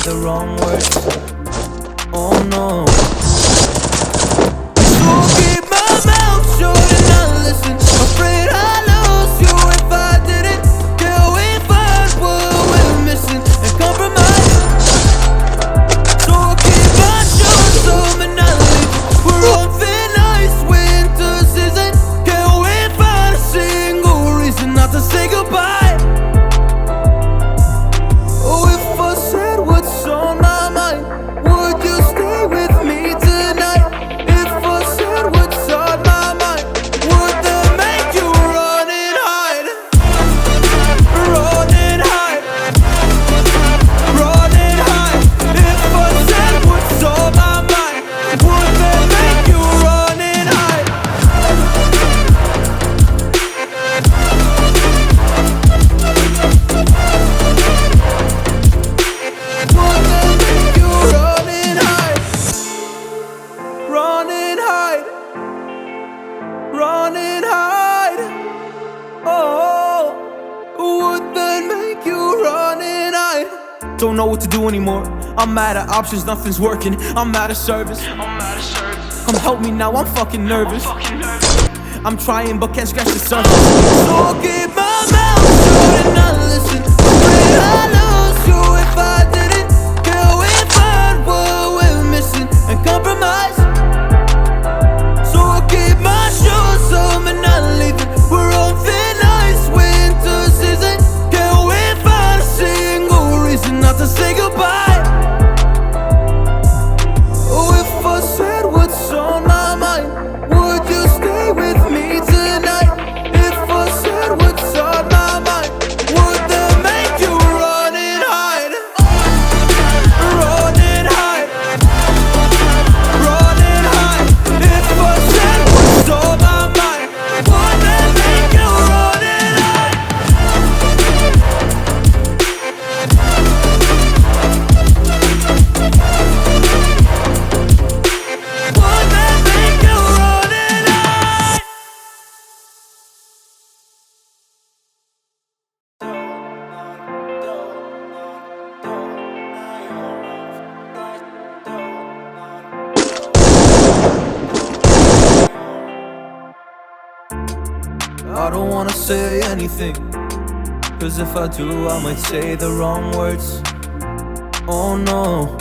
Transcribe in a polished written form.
the wrong words. Oh no. So keep my mouth shut and not listen. Afraid I lose you if I didn't. Can we find what we're missing and compromise? So keep my shoes on and not leave. We're on thin ice, winter season. Can we find a single reason not to say goodbye? Run and hide. Oh, would that make you run and hide? Don't know what to do anymore. I'm out of options, nothing's working. I'm out of service. Come help me now, I'm fucking nervous. I'm trying but can't scratch the surface. So keep my mouth shut and not listen. Afraid I lose you if I didn't. Can we find what we're missing and compromise? So I keep my shoes on and not leaving. We're on thin ice, winter season. Can we find a single reason not to say goodbye? Oh, if I said what's on my mind, would you stay with me tonight? If I said what's on my mind, would that make you run and hide? Run and hide. Run and hide. If I said what's on my mind, would that make you run and hide? Would that make you run and hide? I don't wanna say anything, 'cause if I do I might say the wrong words. Oh no.